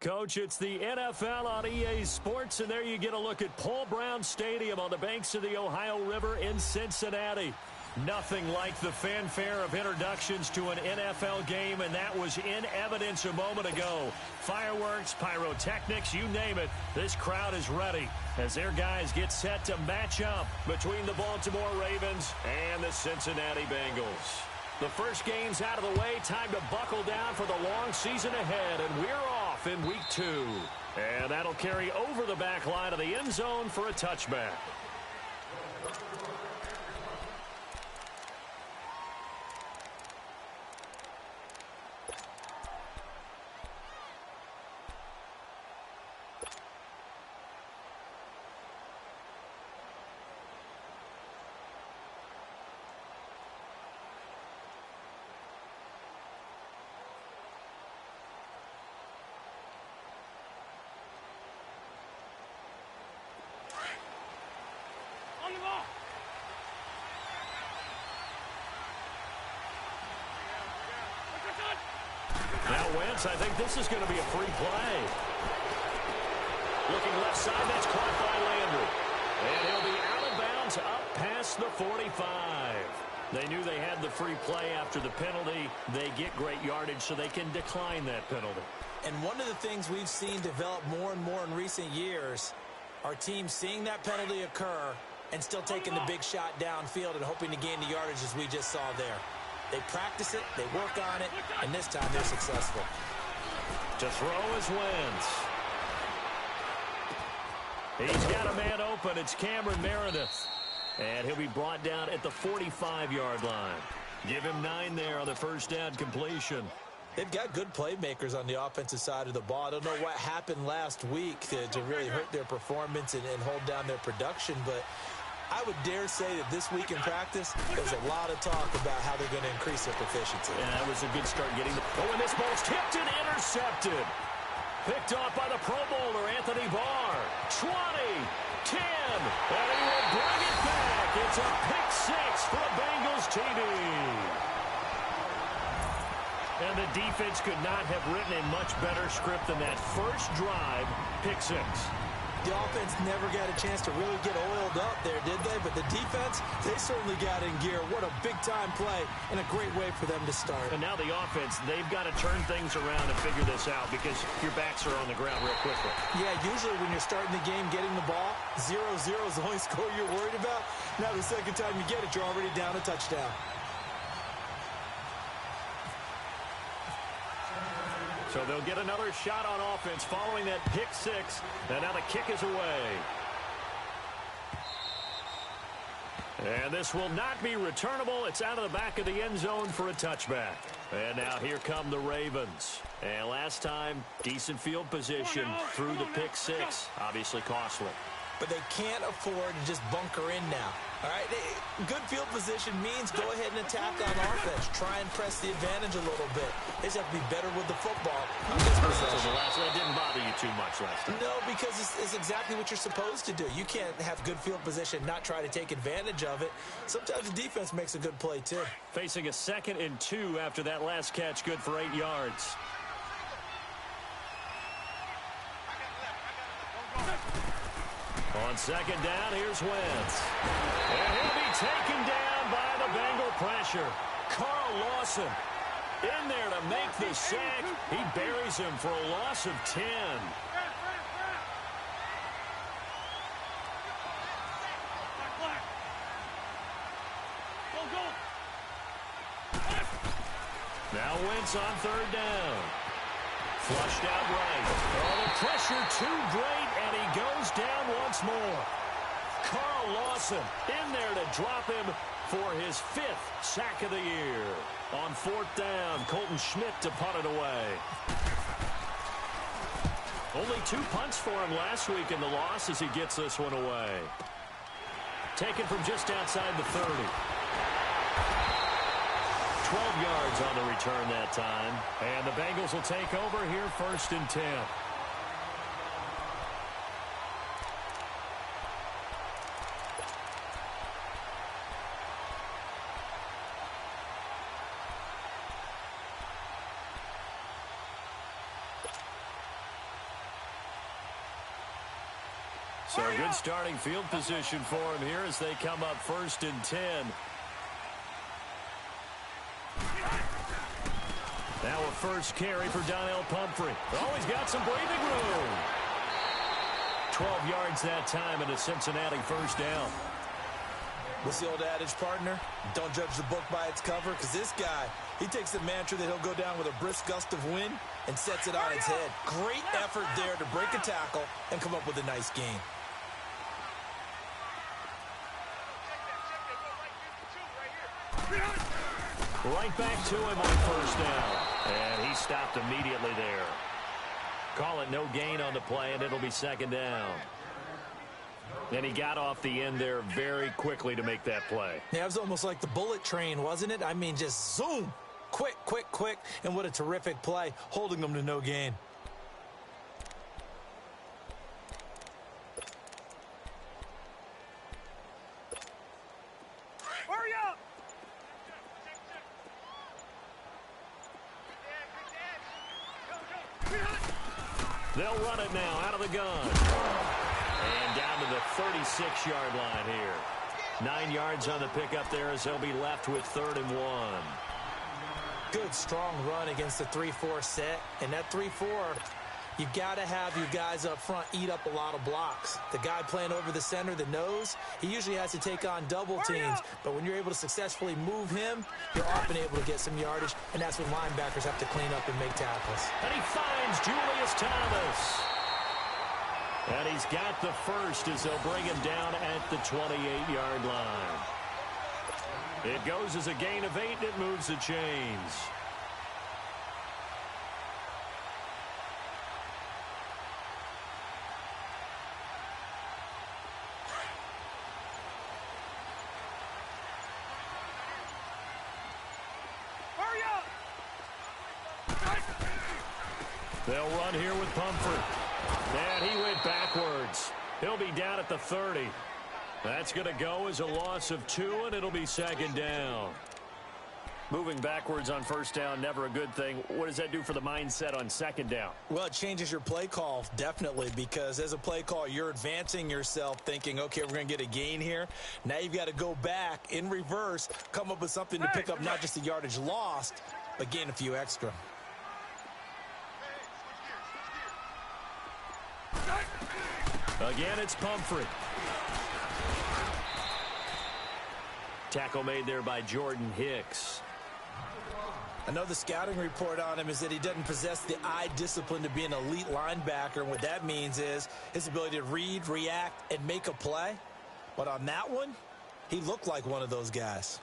Coach, it's the NFL on EA Sports, and there you get a look at Paul Brown Stadium on the banks of the Ohio River in Cincinnati. Nothing like the fanfare of introductions to an NFL game, and that was in evidence a moment ago. Fireworks, pyrotechnics, you name it, this crowd is ready as their guys get set to match up between the Baltimore Ravens and the Cincinnati Bengals. The first game's out of the way. Time to buckle down for the long season ahead, and we're off in week 2. And that'll carry over the back line of the end zone for a touchback. Now Wentz, I think this is going to be a free play. Looking left side, that's caught by Landry. And he'll be out of bounds up past the 45. They knew they had the free play after the penalty. They get great yardage so they can decline that penalty. And one of the things we've seen develop more and more in recent years are teams seeing that penalty occur and still taking the big shot downfield and hoping to gain the yardage as we just saw there. They practice it, they work on it, and this time they're successful. To throw is Wentz. He's got a man open. It's Cameron Meredith. And he'll be brought down at the 45-yard line. Give him 9 there on the first down completion. They've got good playmakers on the offensive side of the ball. I don't know what happened last week to really hurt their performance and hold down their production, but I would dare say that this week in practice, there's a lot of talk about how they're going to increase their proficiency. Yeah, that was a good start getting the... Oh, and this ball's tipped and intercepted. Picked off by the Pro Bowler, Anthony Barr. 20, 10, and he will bring it back. It's a pick 6 for a Bengals TD. And the defense could not have written a much better script than that first drive, pick 6. The offense never got a chance to really get oiled up there, did they? But the defense, they certainly got in gear. What a big-time play and a great way for them to start. And now the offense, they've got to turn things around and figure this out because your backs are on the ground real quickly. Yeah, usually when you're starting the game getting the ball, 0-0 is the only score you're worried about. Now the second time you get it, you're already down a touchdown. So they'll get another shot on offense following that pick 6. And now the kick is away. And this will not be returnable. It's out of the back of the end zone for a touchback. And now here come the Ravens. And last time, decent field position through the pick 6. Obviously costly. But they can't afford to just bunker in now. All right, good field position means go ahead and attack on offense. Try and press the advantage a little bit. They just have to be better with the football on this possession. That didn't bother you too much last time. No, because it's exactly what you're supposed to do. You can't have good field position, not try to take advantage of it. Sometimes the defense makes a good play, too. Facing a 2nd and 2 after that last catch, good for 8 yards. On second down, here's Wentz. And he'll be taken down by the Bengal pressure. Carl Lawson in there to make the sack. He buries him for a loss of 10. Now Wentz on 3rd down. Flushed out right. Oh, the pressure too great, and he goes down once more. Carl Lawson in there to drop him for his 5th sack of the year. On 4th down, Colton Schmidt to punt it away. Only 2 punts for him last week in the loss as he gets this one away. Taken from just outside the 30. 12 yards on the return that time. And the Bengals will take over here 1st and 10. So good starting field position for him here as they come up 1st and 10. Now a first carry for Donnell Pumphrey. Oh, he's got some breathing room. 12 yards that time and a Cincinnati first down. What's the old adage, partner? Don't judge the book by its cover, because this guy, he takes the mantra that he'll go down with a brisk gust of wind and sets it on its head. Great effort there to break a tackle and come up with a nice gain. Right back to him on first down. And he stopped immediately there. Call it no gain on the play, and it'll be 2nd down. And he got off the end there very quickly to make that play. Yeah, it was almost like the bullet train, wasn't it? I mean, just zoom. Quick, quick, quick. And what a terrific play, holding them to no gain. Hurry up! They'll run it now out of the gun. And down to the 36-yard line here. 9 yards on the pickup there as they'll be left with 3rd and 1. Good, strong run against the 3-4 set. And that 3-4, you've got to have your guys up front eat up a lot of blocks. The guy playing over the center, the nose, he usually has to take on double teams. But when you're able to successfully move him, you're often able to get some yardage. And that's when linebackers have to clean up and make tackles. And he finds Julius Thomas. And he's got the first as they'll bring him down at the 28-yard line. It goes as a gain of 8, and it moves the chains. Hurry up! They'll run here with Pumphrey. And he went backwards. He'll be down at the 30. That's going to go as a loss of 2, and it'll be 2nd down. Moving backwards on first down, never a good thing. What does that do for the mindset on 2nd down? Well, it changes your play call, definitely, because as a play call, you're advancing yourself thinking, okay, we're going to get a gain here. Now you've got to go back in reverse, come up with something to pick up not just the yardage lost, but gain a few extra. Again, it's Pumphrey. Tackle made there by Jordan Hicks. I know the scouting report on him is that he doesn't possess the eye discipline to be an elite linebacker. And what that means is his ability to read, react, and make a play. But on that one, he looked like one of those guys.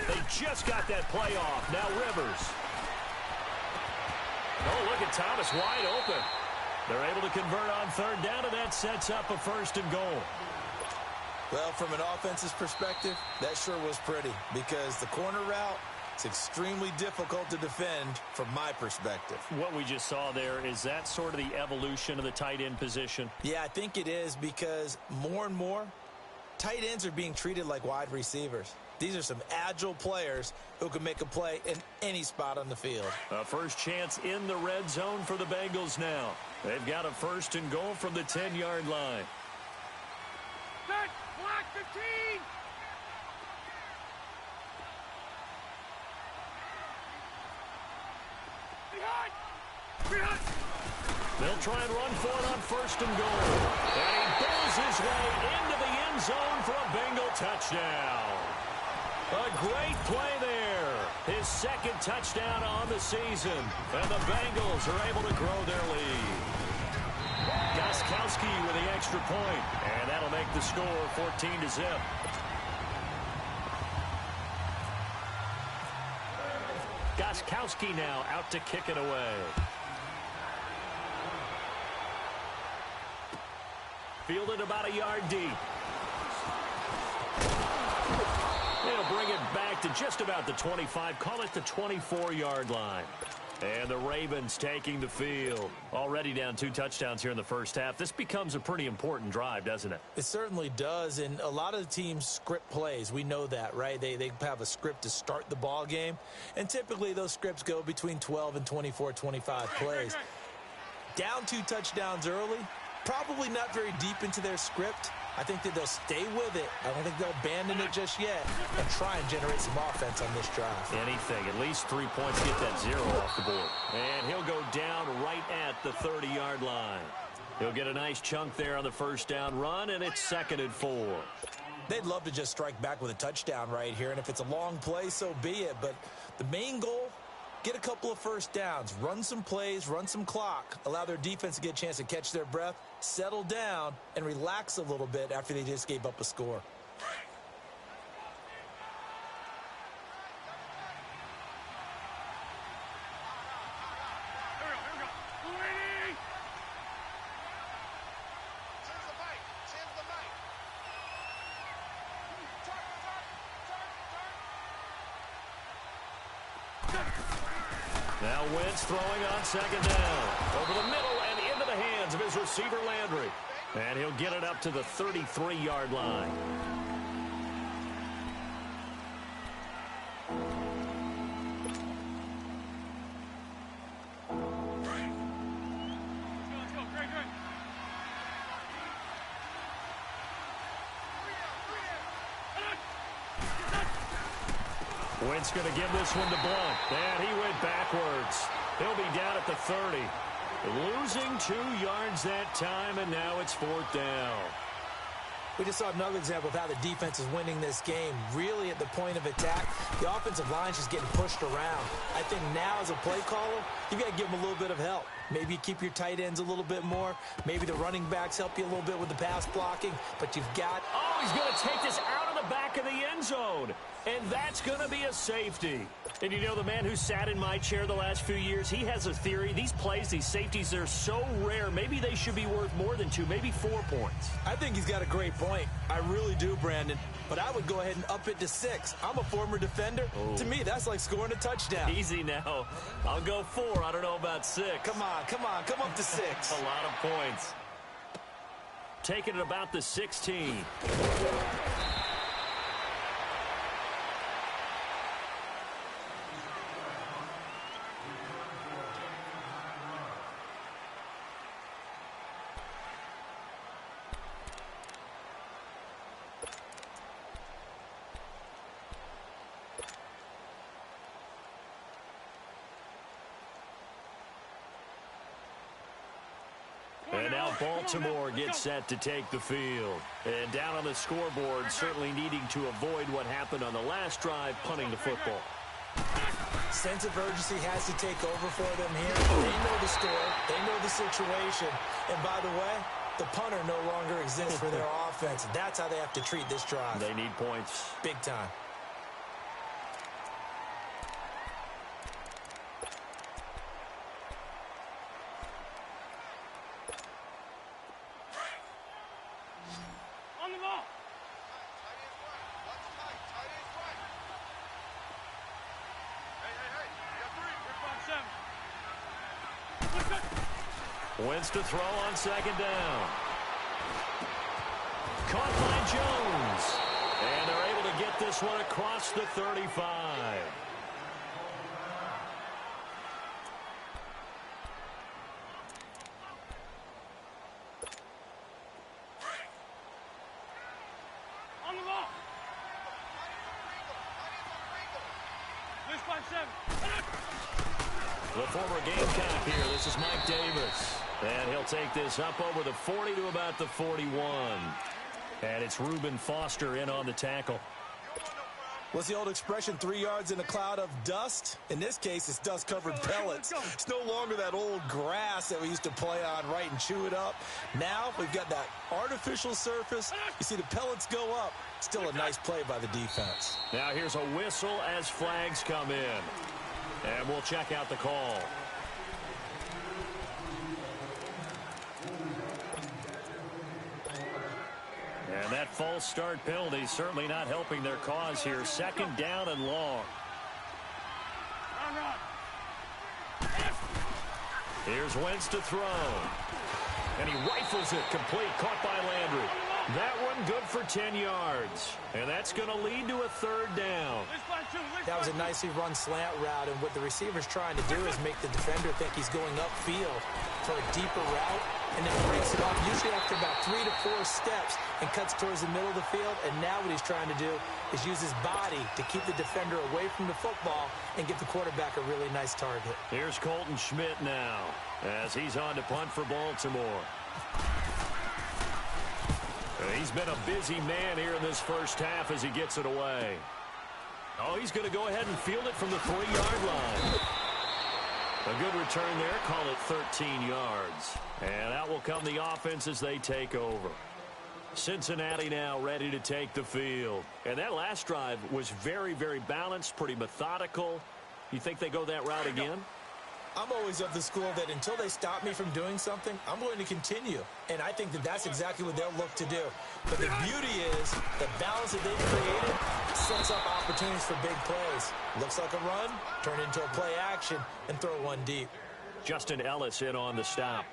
They just got that play off. Now Rivers. Oh, look at Thomas wide open. They're able to convert on 3rd down, and that sets up a 1st and goal. Well, from an offense's perspective, that sure was pretty because the corner route is extremely difficult to defend from my perspective. What we just saw there, is that sort of the evolution of the tight end position? Yeah, I think it is because more and more, tight ends are being treated like wide receivers. These are some agile players who can make a play in any spot on the field. A first chance in the red zone for the Bengals now. They've got a 1st and goal from the 10-yard line. Set, block 15! Behind! They'll try and run for it on 1st and goal. And he pulls his way into the end zone for a Bengal touchdown. A great play there. His 2nd touchdown on the season. And the Bengals are able to grow their lead. Gostkowski with the extra point. And that'll make the score 14-0. Gostkowski now out to kick it away. Fielded about a yard deep. It'll bring bring it back to just about the 25. Call it the 24-yard line. And the Ravens taking the field. Already down 2 touchdowns here in the first half. This becomes a pretty important drive, doesn't it? It certainly does, and a lot of the teams script plays. We know that, right? They have a script to start the ball game, and typically those scripts go between 12 and 24, 25 plays. Down 2 touchdowns early, probably not very deep into their script. I think that they'll stay with it. I don't think they'll abandon it just yet and try and generate some offense on this drive. Anything. At least 3 points, get that 0 off the board. And he'll go down right at the 30-yard line. He'll get a nice chunk there on the first down run, and it's 2nd and 4. They'd love to just strike back with a touchdown right here, and if it's a long play, so be it. But the main goal, get a couple of first downs, run some plays, run some clock, allow their defense to get a chance to catch their breath, settle down, and relax a little bit after they just gave up a score. Now Wentz throwing on 2nd down. Over the middle and into the hands of his receiver Landry. And he'll get it up to the 33-yard line. Wentz going to give this one to Blunt. And he went backwards. He'll be down at the 30. Losing 2 yards that time, and now it's 4th down. We just saw another example of how the defense is winning this game. Really at the point of attack, the offensive line's just getting pushed around. I think now as a play caller, you got to give them a little bit of help. Maybe you keep your tight ends a little bit more. Maybe the running backs help you a little bit with the pass blocking. But you've got... Oh, he's going to take this out of the back of the end zone. And that's going to be a safety. And you know, the man who sat in my chair the last few years, he has a theory. These plays, these safeties, they're so rare. Maybe they should be worth more than 2, maybe 4 points. I think he's got a great point. I really do, Brandon. But I would go ahead and up it to 6. I'm a former defender. Oh. To me, that's like scoring a touchdown. Easy now. I'll go 4. I don't know about 6. Come on. Come up to 6. A lot of points. Taking it about the 16. And now Baltimore gets set to take the field. And down on the scoreboard, certainly needing to avoid what happened on the last drive, punting the football. Sense of urgency has to take over for them here. They know the score. They know the situation. And by the way, the punter no longer exists for their offense. That's how they have to treat this drive. They need points. Big time. Wentz to throw on 2nd down. Caught by Jones. And they're able to get this one across the 35. On the ball. This by 7. The former Gamecock here. This is Mike Davis. And he'll take this up over the 40 to about the 41. And it's Reuben Foster in on the tackle. What's the old expression, 3 yards in a cloud of dust? In this case, it's dust-covered pellets. It's no longer that old grass that we used to play on, right, and chew it up. Now we've got that artificial surface. You see the pellets go up. Still a nice play by the defense. Now here's a whistle as flags come in. And we'll check out the call. And that false start penalty certainly not helping their cause here. Second down and long. Here's Wentz to throw. And he rifles it complete. Caught by Landry. That one good for 10 yards. And that's going to lead to a third down. That was a nicely run slant route, and what the receiver's trying to do is make the defender think he's going upfield for a deeper route, and then breaks it off, usually after about 3 to 4 steps, and cuts towards the middle of the field. And now what he's trying to do is use his body to keep the defender away from the football and give the quarterback a really nice target. Here's Colton Schmidt now as he's on to punt for Baltimore. He's been a busy man here in this first half as he gets it away. Oh, he's going to go ahead and field it from the 3-yard line. A good return there. Call it 13 yards. And out will come the offense as they take over. Cincinnati now ready to take the field. And that last drive was very, very balanced, pretty methodical. You think they go that route again? I'm always of the school that until they stop me from doing something, I'm going to continue. And I think that that's exactly what they'll look to do. But the beauty is the balance that they've created sets up opportunities for big plays. Looks like a run, turn into a play action, and throw one deep. Justin Ellis in on the stop.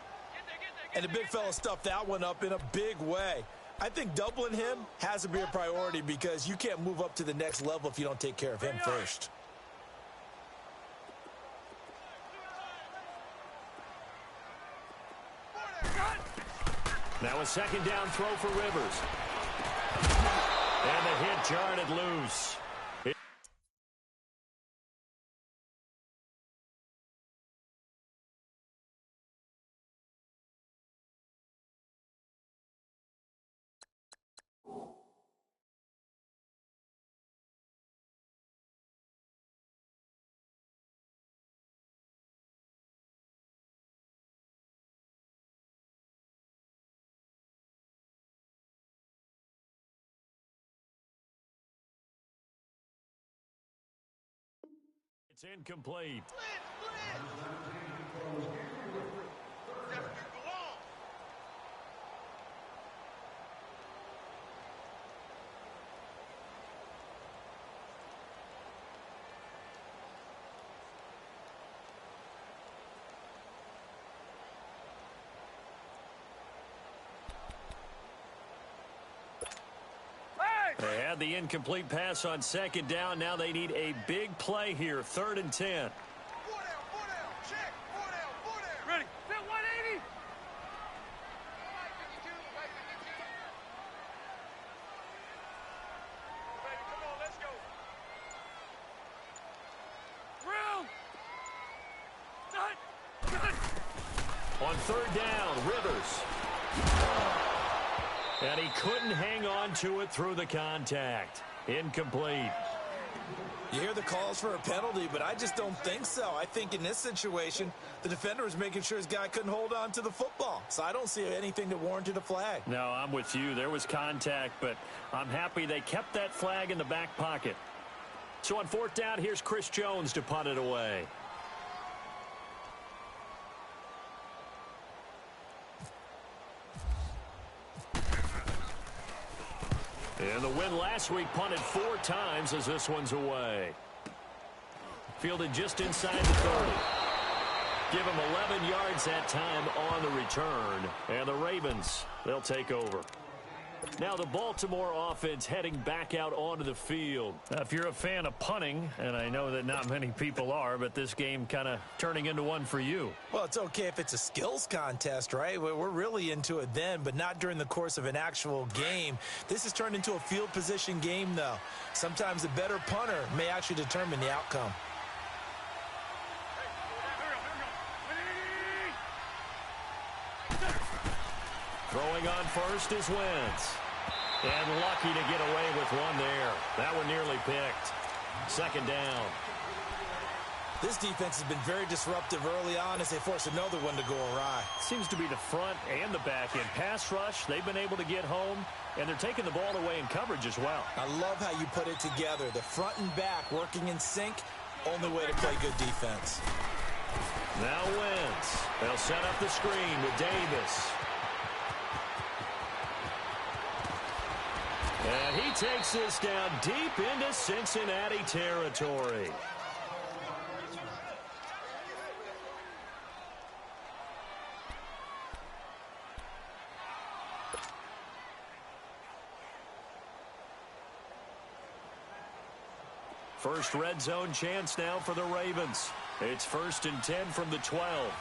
And the big fella stuffed that one up in a big way. I think doubling him has to be a priority because you can't move up to the next level if you don't take care of him first. Now a second down throw for Rivers. And the hit jarred it loose. It's incomplete. They had the incomplete pass on second down. Now they need a big play here. 3rd and 10. 4 down, check. 4 down, 4 down. Ready, fit 180. Ready, come on, let's go. Real. On 3rd down, Rivers. And he couldn't hang on to it through the contact. Incomplete. You hear the calls for a penalty, but I just don't think so. I think in this situation, the defender was making sure his guy couldn't hold on to the football. So I don't see anything that warranted a flag. No, I'm with you. There was contact, but I'm happy they kept that flag in the back pocket. So on 4th down, here's Chris Jones to punt it away. And the win last week punted 4 times as this one's away. Fielded just inside the 30. Give him 11 yards that time on the return. And the Ravens, they'll take over. Now the Baltimore offense heading back out onto the field. Now, if you're a fan of punting, and I know that not many people are, but this game kind of turning into one for you. Well, it's okay if it's a skills contest, right? We're really into it then, but not during the course of an actual game. This has turned into a field position game, though. Sometimes the better punter may actually determine the outcome. Throwing on first is Wentz. And lucky to get away with one there. That one nearly picked. 2nd down. This defense has been very disruptive early on as they force another one to go awry. Seems to be the front and the back end. Pass rush, they've been able to get home, and they're taking the ball away in coverage as well. I love how you put it together. The front and back working in sync, only way to play good defense. Now Wentz. They'll set up the screen with Davis. And he takes this down deep into Cincinnati territory. First red zone chance now for the Ravens. It's 1st and 10 from the 12.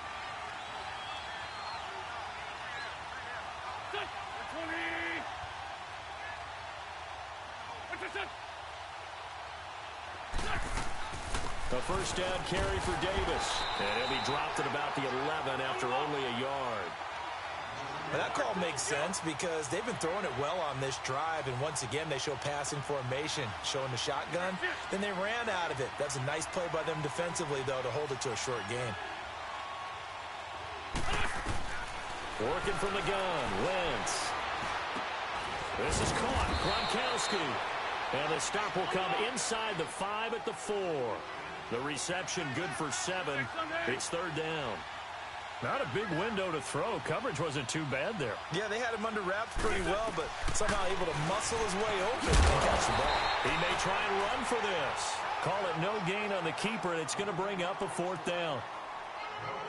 A first down carry for Davis. And he'll be dropped at about the 11 after only a yard. Well, that call makes sense because they've been throwing it well on this drive, and once again they show passing formation, showing the shotgun. Then they ran out of it. That's a nice play by them defensively, though, to hold it to a short gain. Working from the gun, Wentz. This is caught, Gronkowski. And the stop will come inside the 5 at the 4. The reception good for 7. It's 3rd down. Not a big window to throw. Coverage wasn't too bad there. Yeah, they had him under wraps pretty well, but somehow able to muscle his way open and catch the ball. He may try and run for this. Call it no gain on the keeper, and it's going to bring up a 4th down.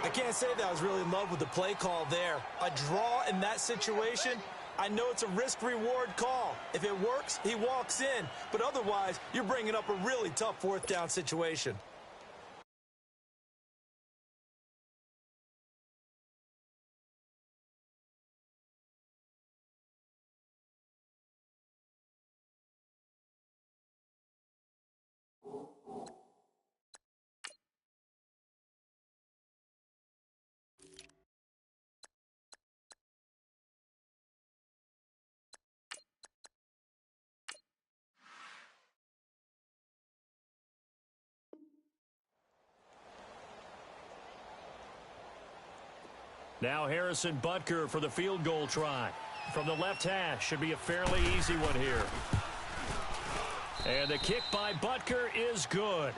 I can't say that I was really in love with the play call there. A draw in that situation, I know it's a risk-reward call. If it works, he walks in. But otherwise, you're bringing up a really tough 4th down situation. Now Harrison Butker for the field goal try. From the left hash, should be a fairly easy one here. And the kick by Butker is good.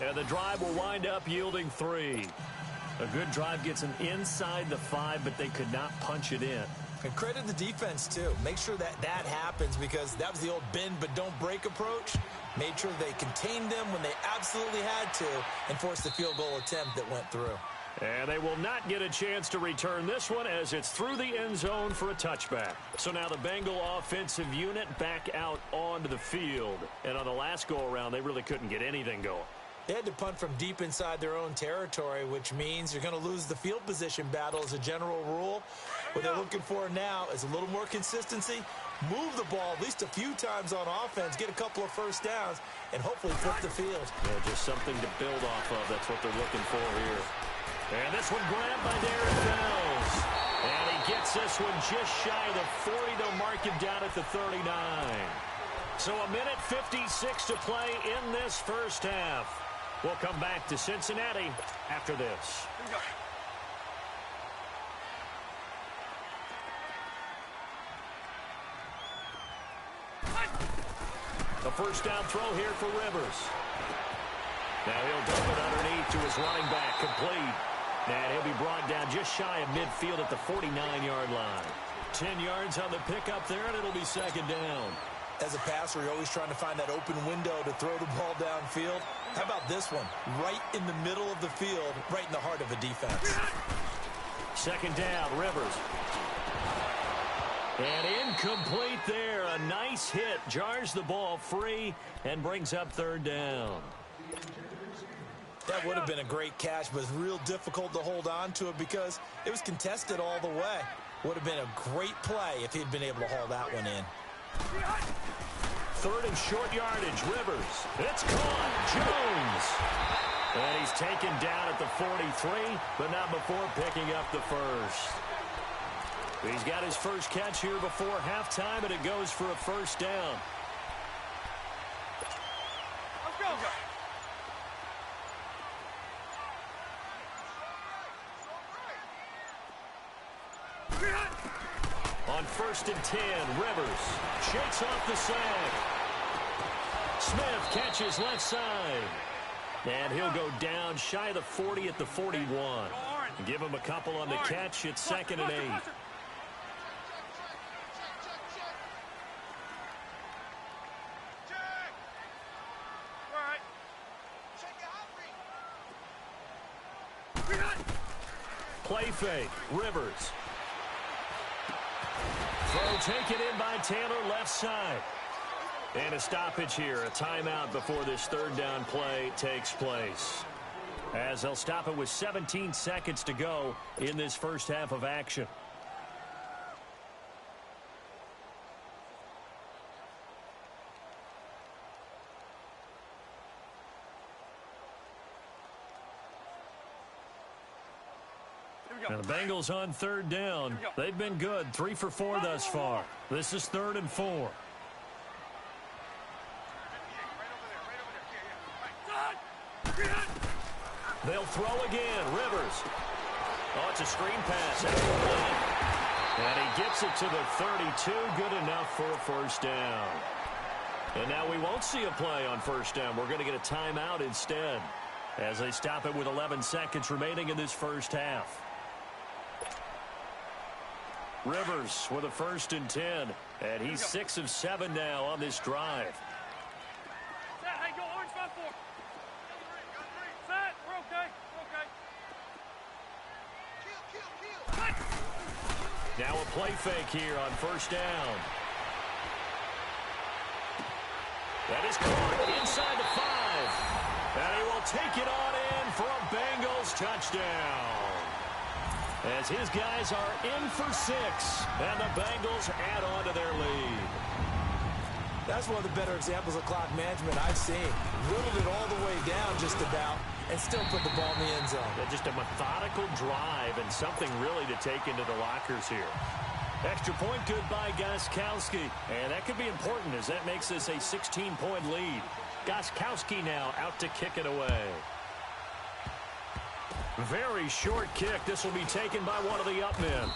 And the drive will wind up yielding 3. A good drive gets them inside the 5, but they could not punch it in. And credit the defense, too. Make sure that happens because that was the old bend but don't break approach. Made sure they contained them when they absolutely had to and forced the field goal attempt that went through. And they will not get a chance to return this one as it's through the end zone for a touchback. So now the Bengal offensive unit back out onto the field. And on the last go-around, they really couldn't get anything going. They had to punt from deep inside their own territory, which means you're going to lose the field position battle as a general rule. What they're looking for now is a little more consistency, move the ball at least a few times on offense, get a couple of first downs, and hopefully flip the field. Yeah, just something to build off of. That's what they're looking for here. And this one grabbed by Darren Fells. And he gets this one just shy of the 40. They'll mark him down at the 39. So a minute 56 to play in this first half. We'll come back to Cincinnati after this. The first down throw here for Rivers. Now he'll dump it underneath to his running back, complete. And he'll be brought down just shy of midfield at the 49-yard line. 10 yards on the pickup there, and it'll be 2nd down. As a passer, you're always trying to find that open window to throw the ball downfield. How about this one? Right in the middle of the field, right in the heart of a defense. 2nd down, Rivers. And incomplete there. A nice hit. Jars the ball free and brings up 3rd down. That would have been a great catch, but it's real difficult to hold on to it because it was contested all the way. Would have been a great play if he'd been able to haul that one in. 3rd and short yardage, Rivers. It's caught. Jones. And he's taken down at the 43, but not before picking up the first. He's got his first catch here before halftime, and it goes for a first down. Let's go. On 1st and 10, Rivers shakes off the sack. Smith catches left side. And he'll go down shy of the 40 at the 41. Give him a couple on the catch. It's 2nd and 8. Play fake. Rivers. Throw taken in by Taylor, left side. And a stoppage here, a timeout before this third down play takes place. As they'll stop it with 17 seconds to go in this first half of action. And the Bengals on third down. They've been good, 3 for 4 thus far. This is 3rd and 4. They'll throw again. Rivers. Oh, it's a screen pass. And he gets it to the 32. Good enough for a first down. And now we won't see a play on first down. We're going to get a timeout instead as they stop it with 11 seconds remaining in this first half. Rivers with a 1st and 10. And he's 6 of 7 now on this drive. Hey, go orange 5-4. Set. We're okay. Kill. Now a play fake here on first down. That is caught inside the 5. And he will take it on in for a Bengals touchdown. As his guys are in for 6, and the Bengals add on to their lead. That's one of the better examples of clock management I've seen. Whittled it all the way down just about and still put the ball in the end zone. Yeah, just a methodical drive and something really to take into the lockers here. Extra point good by Gostkowski. And that could be important as that makes this a 16-point lead. Gostkowski now out to kick it away. Very short kick. This will be taken by one of the up men.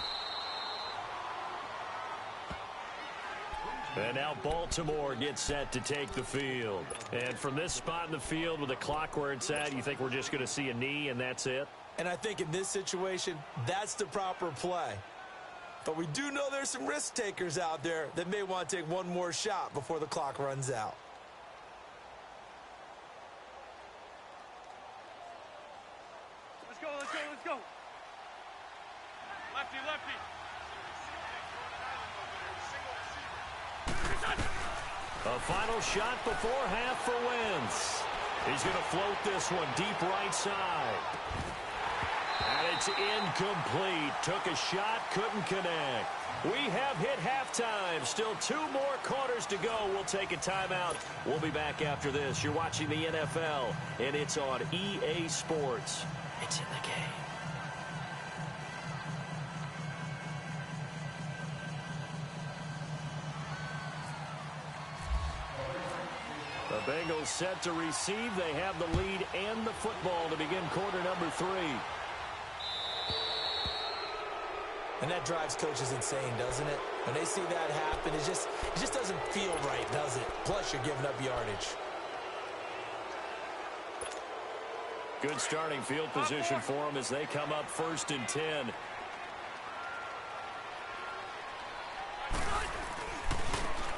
And now Baltimore gets set to take the field. And from this spot in the field with the clock where it's at, you think we're just going to see a knee and that's it? And I think in this situation, that's the proper play. But we do know there's some risk takers out there that may want to take one more shot before the clock runs out. Let's go. Lefty. A final shot before half for Wentz. He's going to float this one deep right side. And it's incomplete. Took a shot, couldn't connect. We have hit halftime. Still 2 more quarters to go. We'll take a timeout. We'll be back after this. You're watching the NFL, and it's on EA Sports. It's in the game. The Bengals set to receive. They have the lead and the football to begin quarter number 3. And that drives coaches insane, doesn't it? When they see that happen, it just doesn't feel right, does it? Plus, you're giving up yardage. Good starting field position for them as they come up 1st and 10.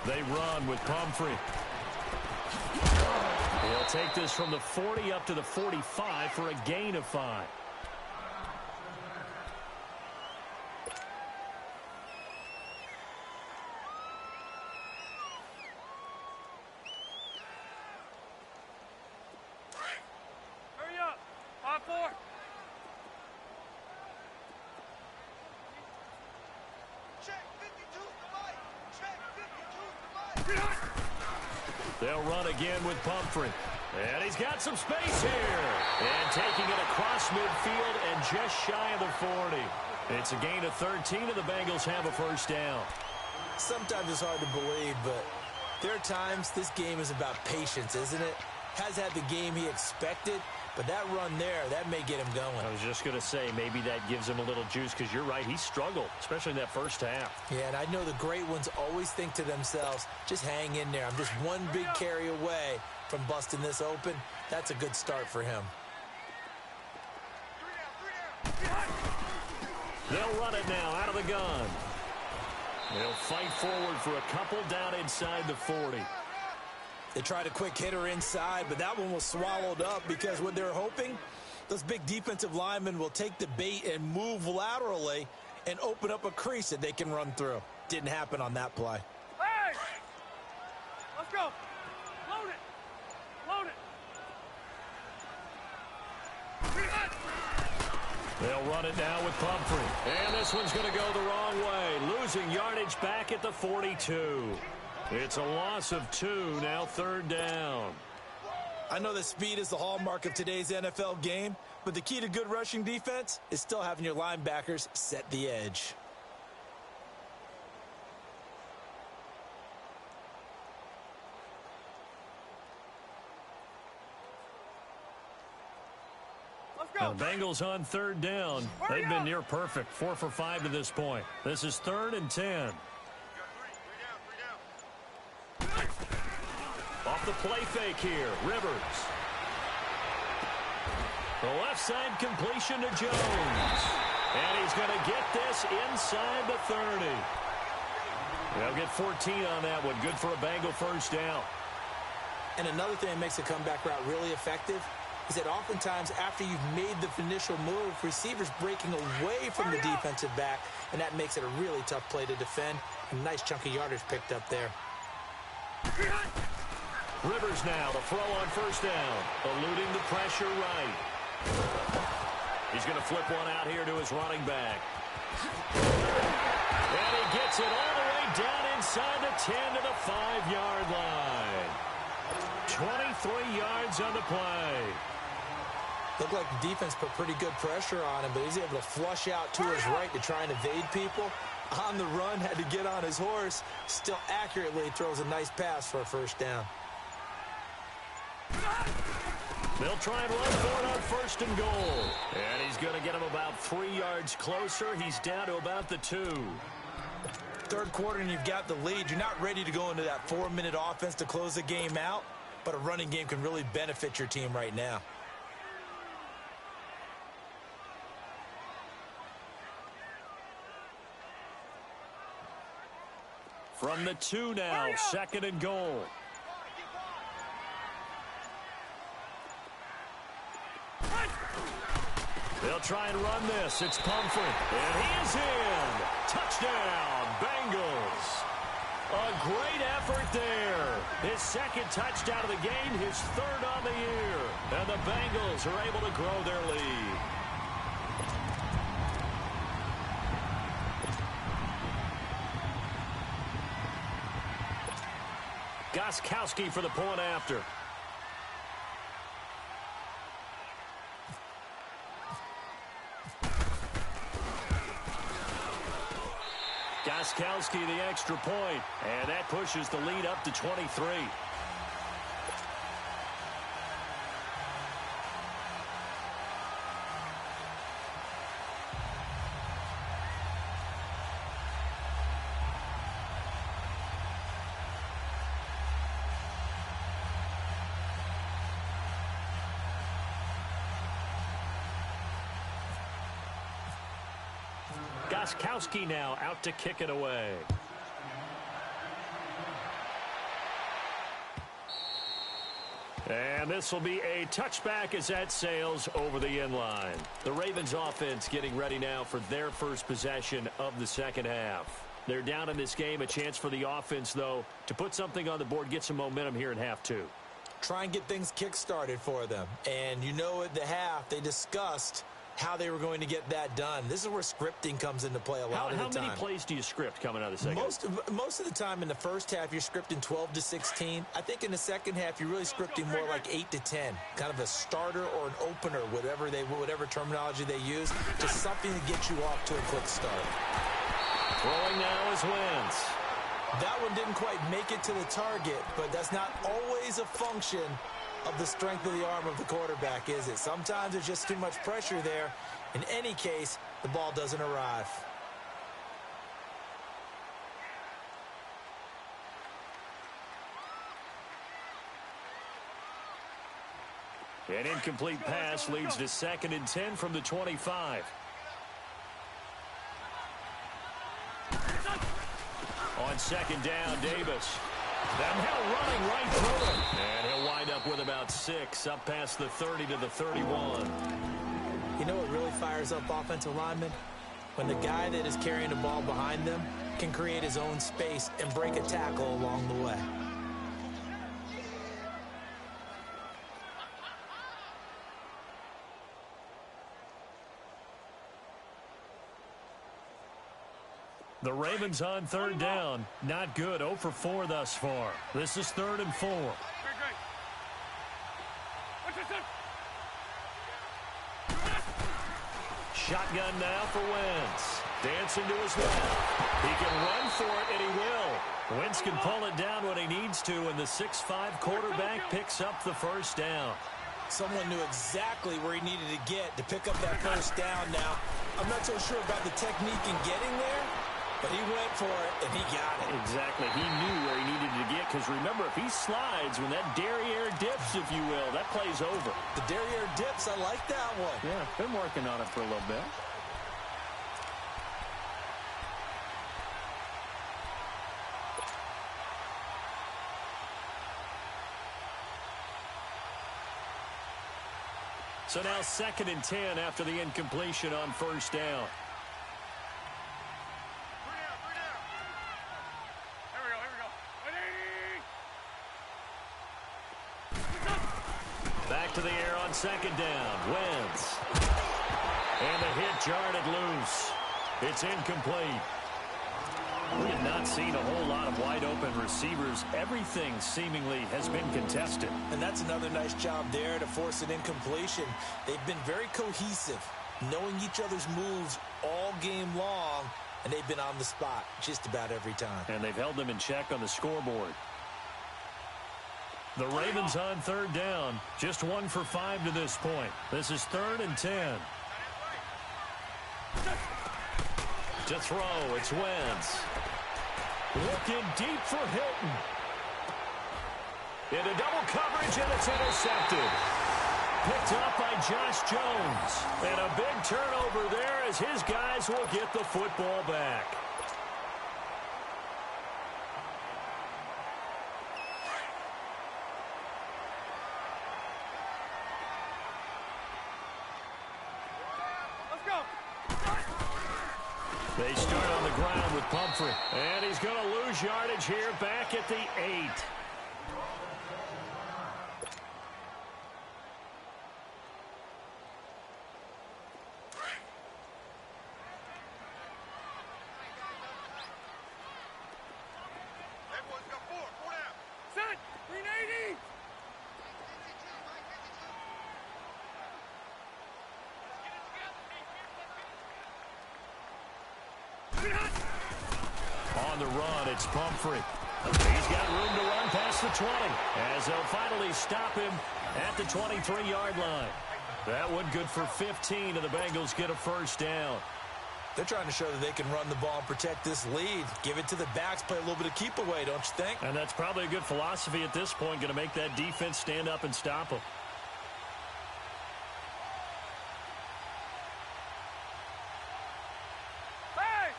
They run with Pumphrey. He'll take this from the 40 up to the 45 for a gain of 5. Hurry up. 5-4. Check 52 to the right. Check 52 to the right. They'll run again with Pumphrey. And he's got some space here. And taking it across midfield and just shy of the 40. It's a gain of 13, and the Bengals have a first down. Sometimes it's hard to believe, but there are times this game is about patience, isn't it? Has had the game he expected, but that run there, that may get him going. I was just going to say, maybe that gives him a little juice because you're right, he struggled, especially in that first half. Yeah, and I know the great ones always think to themselves, just hang in there. I'm just one big carry away from busting this open. That's a good start for him. They'll run it now out of the gun. They'll fight forward for a couple down inside the 40. They tried a quick hitter inside, but that one was swallowed up because what they're hoping Those big defensive linemen will take the bait and move laterally and open up a crease that they can run through. Didn't happen on that play. Hey! Let's go. Load it. Load it. They'll run it now with Pumphrey. And this one's going to go the wrong way. Losing yardage back at the 42. It's a loss of 2, now 3rd down. I know that speed is the hallmark of today's NFL game, but the key to good rushing defense is still having your linebackers set the edge. Now, the Bengals on 3rd down. They've been near perfect, 4 for 5 to this point. This is 3rd and 10. Off the play fake here, Rivers. The left side completion to Jones. And he's going to get this inside the 30. They'll get 14 on that one. Good for a Bengal 1st down. And another thing that makes a comeback route really effective is that oftentimes after you've made the initial move, receivers breaking away from the defensive back, and that makes it a really tough play to defend. A nice chunk of yardage picked up there. Rivers now to throw on 1st down, eluding the pressure right. He's going to flip one out here to his running back. And he gets it all the way down inside the 10 to the 5-yard line. 23 yards on the play. Looked like the defense put pretty good pressure on him, but he's able to flush out to his right to try and evade people. On the run, had to get on his horse. Still accurately throws a nice pass for a 1st down. They'll try and run for it on 1st and goal. And he's going to get him about 3 yards closer. He's down to about the 2. 3rd quarter and you've got the lead. You're not ready to go into that 4-minute offense to close the game out, but a running game can really benefit your team right now. From the 2 now, 2nd and goal. They'll try and run this. It's Pumphrey. And he is in. Touchdown, Bengals. A great effort there. His 2nd touchdown of the game, his 3rd on the year. And the Bengals are able to grow their lead. Gostkowski for the point after. Gostkowski the extra point, and that pushes the lead up to 23. Gostkowski now out to kick it away. And this will be a touchback as that sails over the end line. The Ravens offense getting ready now for their first possession of the 2nd half. They're down in this game. A chance for the offense, though, to put something on the board, get some momentum here in half 2. Try and get things kick-started for them. And you know at the half they discussed how they were going to get that done. This is where scripting comes into play a lot of the time. How many plays do you script coming out of the 2nd? Most of the time in the 1st half, you're scripting 12 to 16. I think in the 2nd half, you're really scripting more like 8 to 10. Kind of a starter or an opener, whatever terminology they use. Just something to get you off to a quick start. Throwing now is Wentz. That one didn't quite make it to the target, but that's not always a function of the strength of the arm of the quarterback, is it? Sometimes there's just too much pressure there. In any case, the ball doesn't arrive. An incomplete pass leads to 2nd and 10 from the 25. On 2nd down, Davis. They're now running right through it. And he'll wind up up with about 6, up past the 30 to the 31. You know what really fires up offensive linemen? When the guy that is carrying the ball behind them can create his own space and break a tackle along the way. The Ravens on third down. Not good. 0 for 4 thus far. This is 3rd and 4. Shotgun now for Wentz. Dancing to his left. He can run for it, and he will. Wentz can pull it down when he needs to, and the 6'5 quarterback picks up the first down. Someone knew exactly where he needed to get to pick up that first down now. I'm not so sure about the technique in getting there, but he went for it, and he got it. Exactly. He knew where he needed to get, because remember, if he slides, when that derriere dips, if you will, that play's over. The derriere dips, I like that one. Yeah, been working on it for a little bit. So now 2nd and 10 after the incompletion on first down. Back to the air on 2nd down. Wentz. And the hit jarred loose. It's incomplete. We have not seen a whole lot of wide-open receivers. Everything seemingly has been contested. And that's another nice job there to force an incompletion. They've been very cohesive, knowing each other's moves all game long, and they've been on the spot just about every time. And they've held them in check on the scoreboard. The Ravens on third down. Just 1 for 5 to this point. This is 3rd and 10. To throw, it's Wentz. Looking deep for Hilton. Into double coverage, and it's intercepted. Picked up by Josh Jones. And a big turnover there as his guys will get the football back. They start on the ground with Pumphrey. And he's going to lose yardage here back at the 8. Everyone's got 4 down. Set. 380. On the run, it's Pumphrey. He's got room to run past the 20 as they'll finally stop him at the 23-yard line. That one good for 15, and the Bengals get a first down. They're trying to show that they can run the ball and protect this lead. Give it to the backs, play a little bit of keep away, don't you think? And that's probably a good philosophy at this point, going to make that defense stand up and stop them. Hey,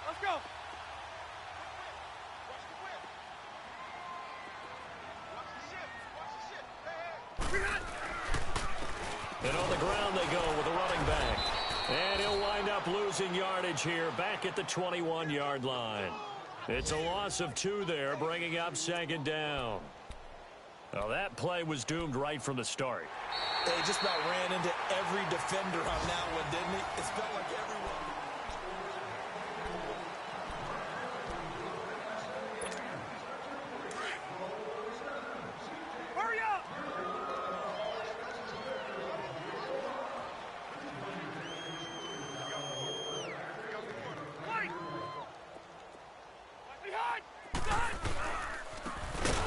let's go. And on the ground they go with a running back. And he'll wind up losing yardage here back at the 21-yard line. It's a loss of 2 there, bringing up 2nd down. Well, that play was doomed right from the start. They just about ran into every defender on that one, didn't he? It felt like everyone. Hurry up. Wait. Behind.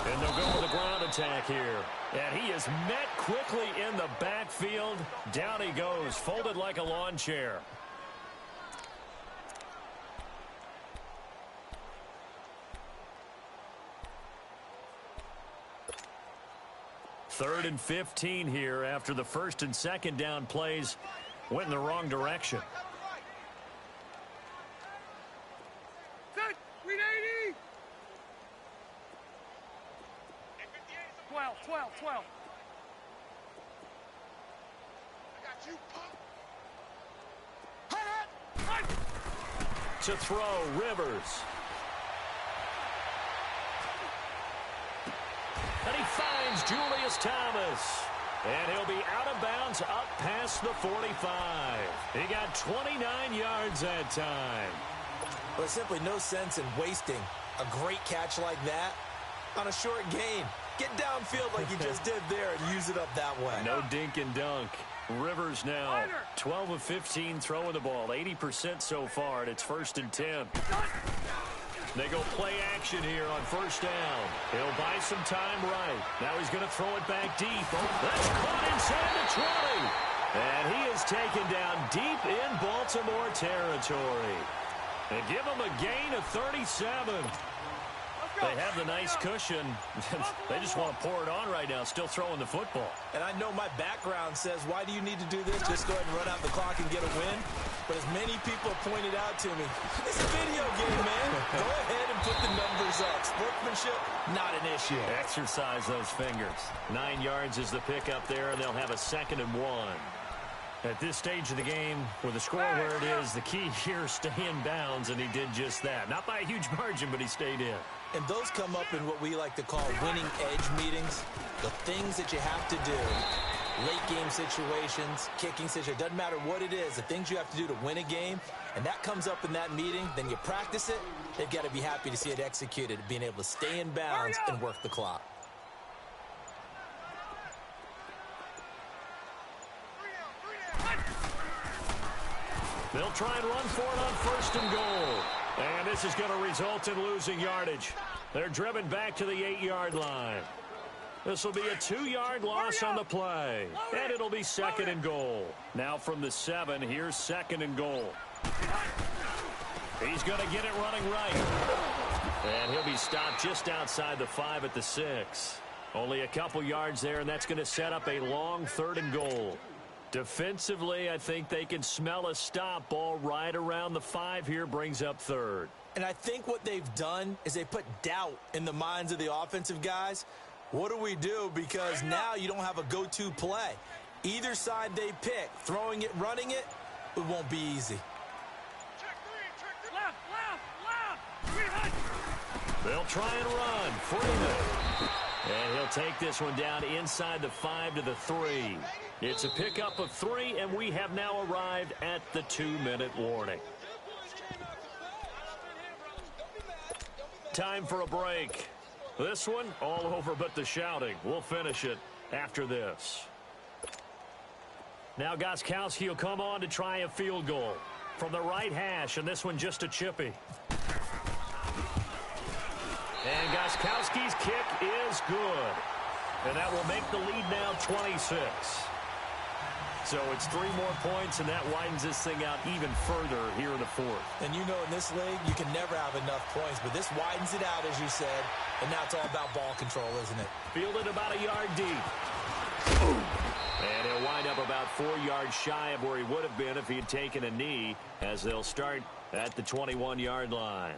And they'll go with a ground attack here. And he is met quickly in the backfield. Down he goes, folded like a lawn chair. Third and 15 here after the 1st and 2nd down plays went in the wrong direction. Set. 380. 12. Got you, pop. To throw, Rivers. And he finds Julius Thomas. And he'll be out of bounds up past the 45. He got 29 yards that time. There's simply no sense in wasting a great catch like that on a short gain. Get downfield like you just did there and use it up that way. No dink and dunk. Rivers now 12 of 15 throwing the ball, 80% so far, and it's 1st and 10. They go play action here on 1st down. He'll buy some time right. Now he's going to throw it back deep. Oh, that's caught inside the 20. And he is taken down deep in Baltimore territory. They give him a gain of 37. They have the nice cushion. They just want to pour it on right now, still throwing the football. And I know my background says, why do you need to do this? Just go ahead and run out the clock and get a win. But as many people have pointed out to me, it's a video game, man. Go ahead and put the numbers up. Sportsmanship, not an issue. Exercise those fingers. 9 yards is the pickup there, and they'll have a 2nd and 1. At this stage of the game, with the score where it is, the key here, stay in bounds, and he did just that. Not by a huge margin, but he stayed in. And those come up in what we like to call winning edge meetings. The things that you have to do. Late game situations, kicking situations, doesn't matter what it is. The things you have to do to win a game, and that comes up in that meeting, then you practice it. They've got to be happy to see it executed, being able to stay in bounds and work the clock. They'll try and run for it on 1st and goal. And this is going to result in losing yardage. They're driven back to the 8-yard line. This will be a 2-yard loss on the play. And it'll be 2nd and goal. Now from the 7, here's 2nd and goal. He's going to get it running right. And he'll be stopped just outside the 5 at the 6. Only a couple yards there, and that's going to set up a long 3rd and goal. Defensively, I think they can smell a stop. Ball right around the 5 here, brings up 3rd. And I think what they've done is they put doubt in the minds of the offensive guys. What do we do? Because now you don't have a go-to play. Either side they pick, throwing it, running it, it won't be easy. They'll try and run. Freeman. And he'll take this one down inside the 5 to the 3. It's a pickup of 3, and we have now arrived at the 2-minute warning. Time for a break. This one, all over but the shouting. We'll finish it after this. Now Gostkowski will come on to try a field goal from the right hash, and this one just a chippy. And Gostkowski's kick is good. And that will make the lead now 26. So it's 3 more points, and that widens this thing out even further here in the 4th. And you know in this league, you can never have enough points, but this widens it out, as you said, and now it's all about ball control, isn't it? Fielded about a yard deep. And he'll wind up about 4 yards shy of where he would have been if he had taken a knee, as they'll start at the 21-yard line.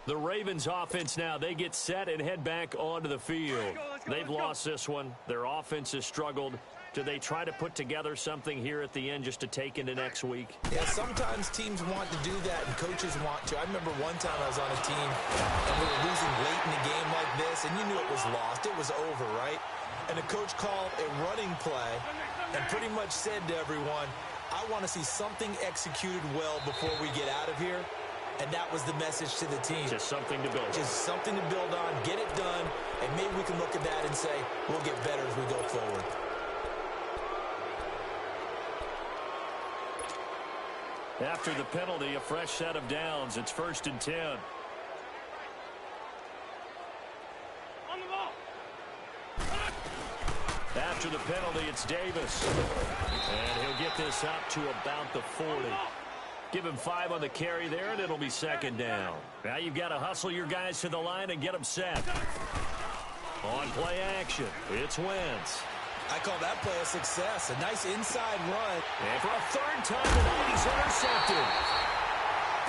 The Ravens offense now, they get set and head back onto the field. They've lost this one. Their offense has struggled. Do they try to put together something here at the end just to take into next week? Yeah, sometimes teams want to do that and coaches want to. I remember one time I was on a team and we were losing late in a game like this, and you knew it was lost. It was over, right? And the coach called a running play and pretty much said to everyone, I want to see something executed well before we get out of here. And that was the message to the team. Just something to build on. Just something to build on, get it done, and maybe we can look at that and say, we'll get better as we go forward. After the penalty, a fresh set of downs. It's 1st and 10. On the ball. After the penalty, it's Davis. And he'll get this up to about the 40. Give him 5 on the carry there, and it'll be 2nd down. Now you've got to hustle your guys to the line and get them set. On play action, it's Wentz. I call that play a success. A nice inside run. And for a 3rd time tonight, he's intercepted.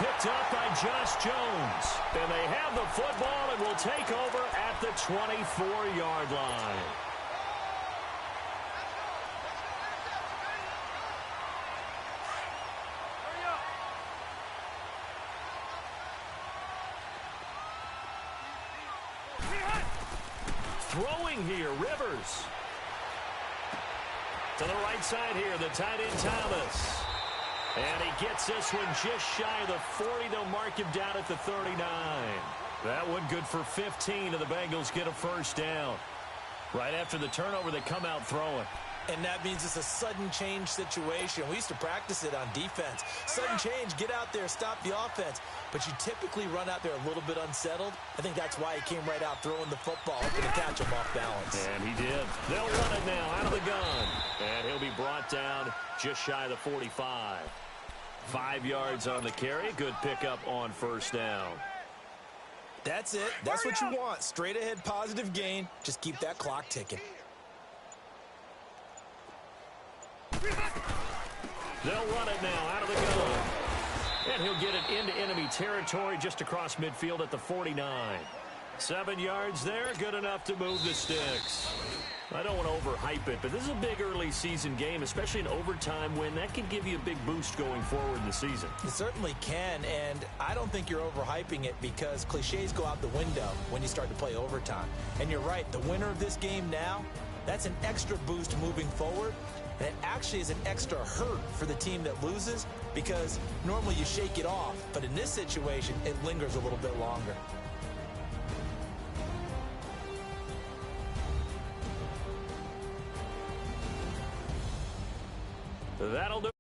Picked up by Josh Jones. And they have the football and will take over at the 24-yard line. throwing here, Rivers. To the right side here, the tight end Thomas. And he gets this one just shy of the 40. They'll mark him down at the 39. That one good for 15, and the Bengals get a first down. Right after the turnover, they come out throwing. And that means it's a sudden change situation. We used to practice it on defense. Sudden change, get out there, stop the offense. But you typically run out there a little bit unsettled. I think that's why he came right out throwing the football, hoping to catch him off balance. And he did. They'll run it now out of the gun. And he'll be brought down just shy of the 45. 5 yards on the carry. Good pickup on first down. That's it. That's what you want. Straight ahead positive gain. Just keep that clock ticking. They'll run it now out of the gun. And he'll get it into enemy territory just across midfield at the 49. 7 yards there, good enough to move the sticks. I don't want to overhype it, but this is a big early season game, especially an overtime win. That can give you a big boost going forward in the season. It certainly can, and I don't think you're overhyping it because cliches go out the window when you start to play overtime. And you're right, the winner of this game now, that's an extra boost moving forward. And it actually is an extra hurt for the team that loses because normally you shake it off. But in this situation, it lingers a little bit longer. That'll do.